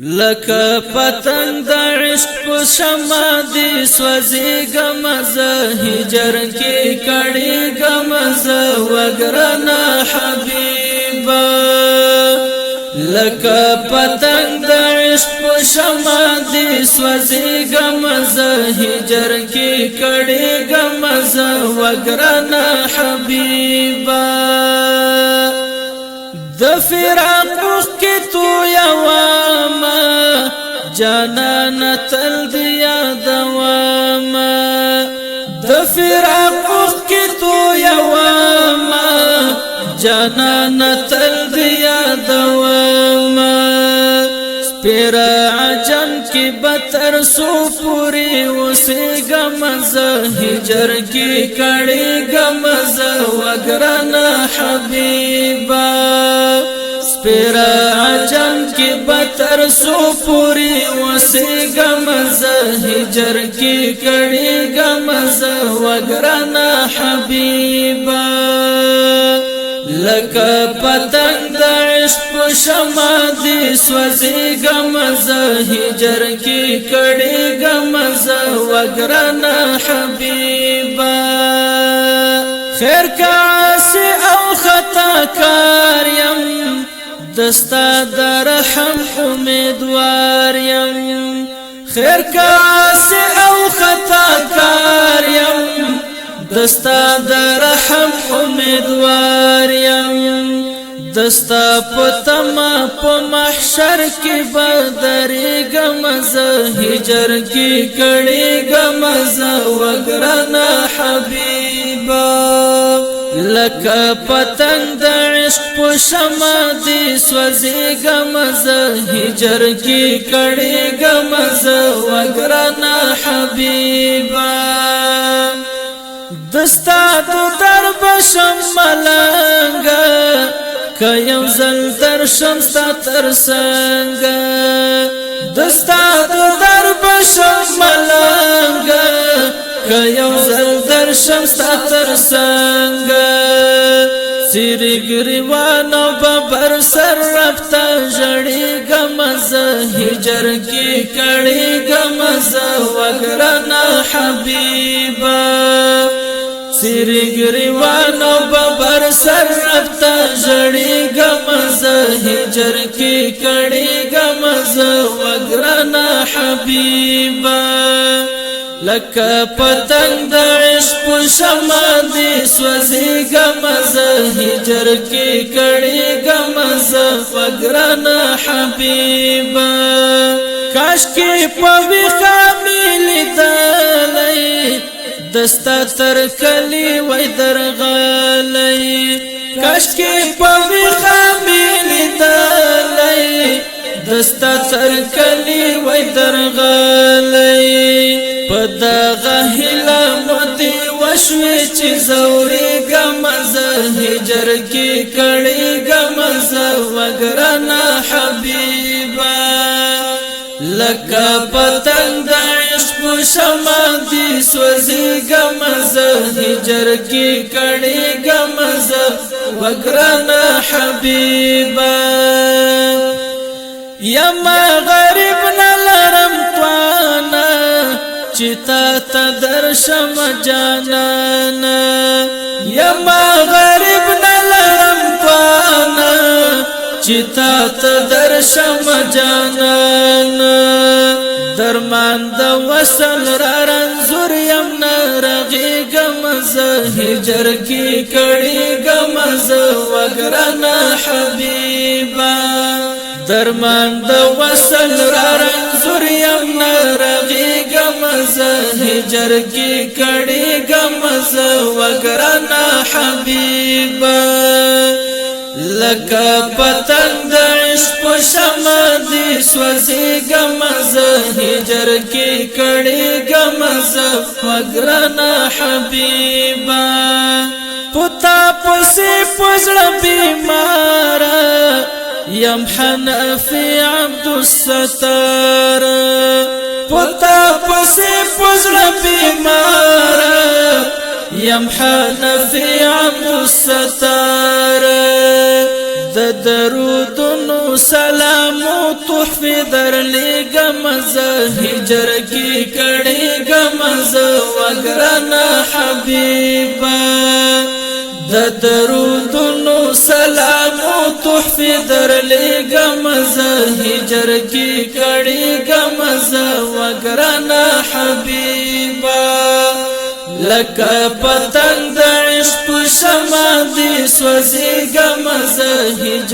لکه پتنګ د عشق په شمع دی سوځېږم زه هجر کې کړېږم زه وګرانه حبیبه لکه پتنګ د عشق په شمع دی سوځېږم زه هجر کې کړېږم زه وګرانه حبیبه د فراق کې تو یواما جانان تل دی یادواما د فراق کې تو یواما جانان تل دی یادواما سپیر عجم کی بتر سو پوری وسېږم زه هجر کې کړېږم زه وګرانه حبیبه سپیر عجم کی بتر سو پوری وسېږم زه هجر کې کړېږم زه وګرانه حبیبه لکه پتنګ د عشق په شمع دی سوځېږم زه هجر کې کړېږم زه وګرانه حبیبه خیر کا عاصي او خطا کار یم دستا د رحم امیدوار یم خیر کا عاصي او خطا کار یم دستا د رحم امیدوار یم دستا پتما په محشر کې بدرېږم زه هجر کې کړېږم زه وګرانه حبیبه لکه پتنګ د عشق په شمع دی سوځېږم زه هجر کې کړېږم زه وګرانه حبیبه دستا دو در بشم ملنگا که یو زل در شمستا ترسنگا دستا دو در بشم ملنگا که یو زل در شمستا ترسنگا سیری گریوان و ببر سر رفتا جڑیگم زه هجر کی کڑیگم زه وگرانه حبیبه سیری گریوان و ببر سر رفتا جڑیگم زه هجر کی کڑیگم زه وگرانه حبیبه لکه پتنګ د عشق په شمع دی سوځېږم زه هجر کې کړېږم زه وګرانه حبیبه کاشکې په ویښه مې لیدلی دستا تر کلي وای درغلی کاشکې په ویښه مې لیدلی دستا تر کلي وای درغلی پدغه هله مودي وشوي چې زورېږم زه هجر کې کړېږم زه وګرانه حبیبه لکه پتنګ د عشق په شمع دی سوځېږم زه هجر کې کړېږم زه وګرانه حبیبه یما غریب نه لرم توانه چې تا ته درشم جانانا یما غریب نه لرم توانه چې تا ته درشم جانانا درمان د وصل را رنځور یم نه رغېږم زه هجر کې کړېږم زه وګرانه حبیبه درمان د وصل را رنځور یم نه رغېږم زه هجر کې کړېږم زه وګرانه حبیبه لکه پتنګ د عشق په شمع دی سوځېږم زه هجر کې کړېږم زه وګرانه حبیبه پتا پسې په زړه بیماره یم حنفی عبدالستار پتا پسې په زړه بیماره یم حنفی عبدالستار د درودونو سلامو تحفه درلېږم زه هجر کې کړېږم زه وګرانه حبیبا د درودونو سلامو تحفه درلېږم زه هجر کې کړېږم زه وګرانه حبیبا لکه پتنګ د عشق په شمع دې سوځېږم زه هجر